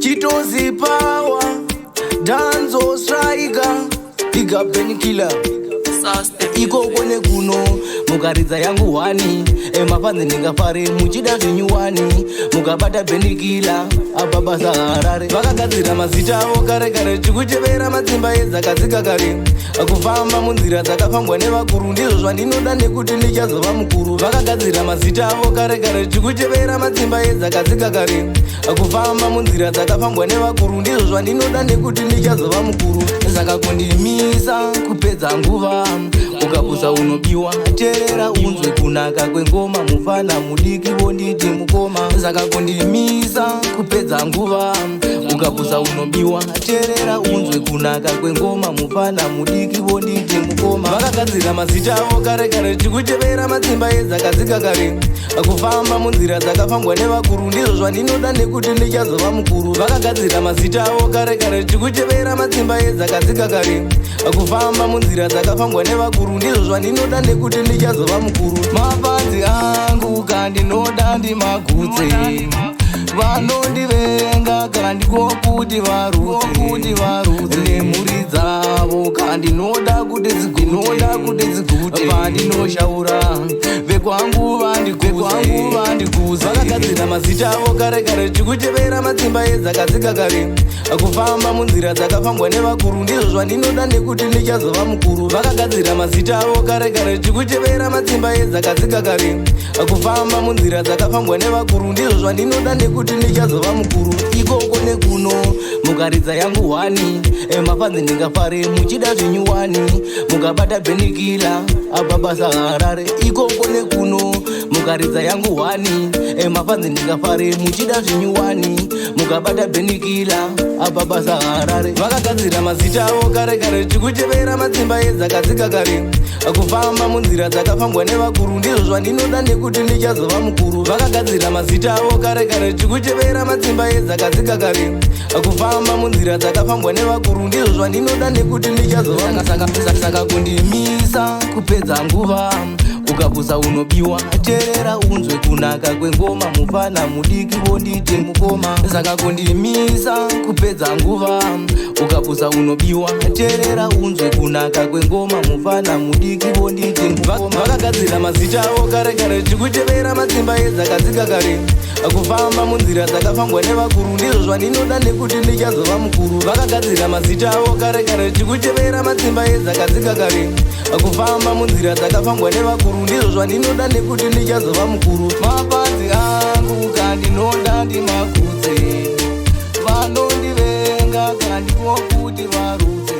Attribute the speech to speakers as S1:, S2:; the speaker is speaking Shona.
S1: Chitozi power, danzo striker, big up Painkiller. Iko kone kuno mukaridza yangu wani emapanze ndingafare muchida zvinyuwani mukabata Painkiller apa basa Harare vakagadzira mazita avo kare kare chikuchevera madzimba edzakadzika kare kufamba munzira dzakafambwa nevakuru ndizvo zvandinoda nekuti ndichazova mukuru vakagadzira mazita avo kare kare chikuchevera madzimba edzakadzika kare kufamba munzira dzakafambwa nevakuru ndizvo zvandinoda nekuti ndichazova mukuru saka kundimisa kupedza nguva ukabusa unobiwa teerera unzwe kunaka kwengoma mufana mudiki wonditi mukoma saka kundimisa kupedza nguva ukabusa unobiwa teerera unzwe kunaka kwengoma mufana mudiki wonditi mukoma vakagadzira mazita avo kare kare chikuchevera madzimba edzakadzika kare kufamba munzira dzakafambwa nevakuru ndizvo zvandinoda nekuti ndichazova mukuru vakagadzira mazita avo kare kare chikuchevera madzimba edzakadzika kare kufamba munzira dzakafambwa nevakuru ndizvo zvandinoda nekuti ndichazova mukuru mapanzi angu kandinoda ndimagutse vanondivenga kana ndikokuti varudze nemhuri dzavo kandinoda kuti dzigute pandinoshaura vekwangu vandiguze vakagadzira mazita avo kare kare chikuchevera madzimba edzakadzika kare kufamba munzira dzakafambwa nevakuru ndizvo zvandinoda nekuti ndichazova mukuru vakagadzira mazita avo kare kare chikuchevera madzimba edzakadzika kare kufamba munzira dzakafambwa nevakuru ndizvo zvandinoda nekuti ndichazova mukuru ikoko nekuno mukaridza yangu wani emapanze ndingafare muchida zvinyuwani mukabata Painkiller apa basa Harare ikoko nekuno mukaridza yangu wani emapanze ndingafare muchida zvinyuwani mukabata Painkiller apa basa Harare vakagadzira mazita avo kare kare chikuchevera madzimba edzakadzika kare kufamba munzira dzakafambwa nevakuru ndizvo zvandinoda nekuti ndichazova mukuru vakagadzira mazita avo kare kare chikuchevera madzimba edzakadzika kare kufamba munzira dzakafambwa nevakuru ndizvo zvandinoda nekuti ndichazova saka kundimisa kupedza nguva ukabusa unobiwa teerera unzwe kunaka kwengoma mufana mudiki wonditi mukoma saka kundimisa kupedza nguva ukabusa unobiwa teerera unzwe kunaka kwengoma mufana mudiki wonditi mukoma vakagadzira mazita avo kare kare chikuchevera madzimba edzakadzika kare kufamba munzira dzakafambwa nevakuru ndizvo zvandinoda nekuti ndichazova mukuru vakagadzira mazita avo kare kare chikuchevera madzimba edzakadzika kare kufamba munzira dzakafambwa nevakuru ndizvo zvandinoda nekuti ndichazova mukuru mapanzi angu kandinoda ndimagutse vanondivenga kana ndikokuti varudze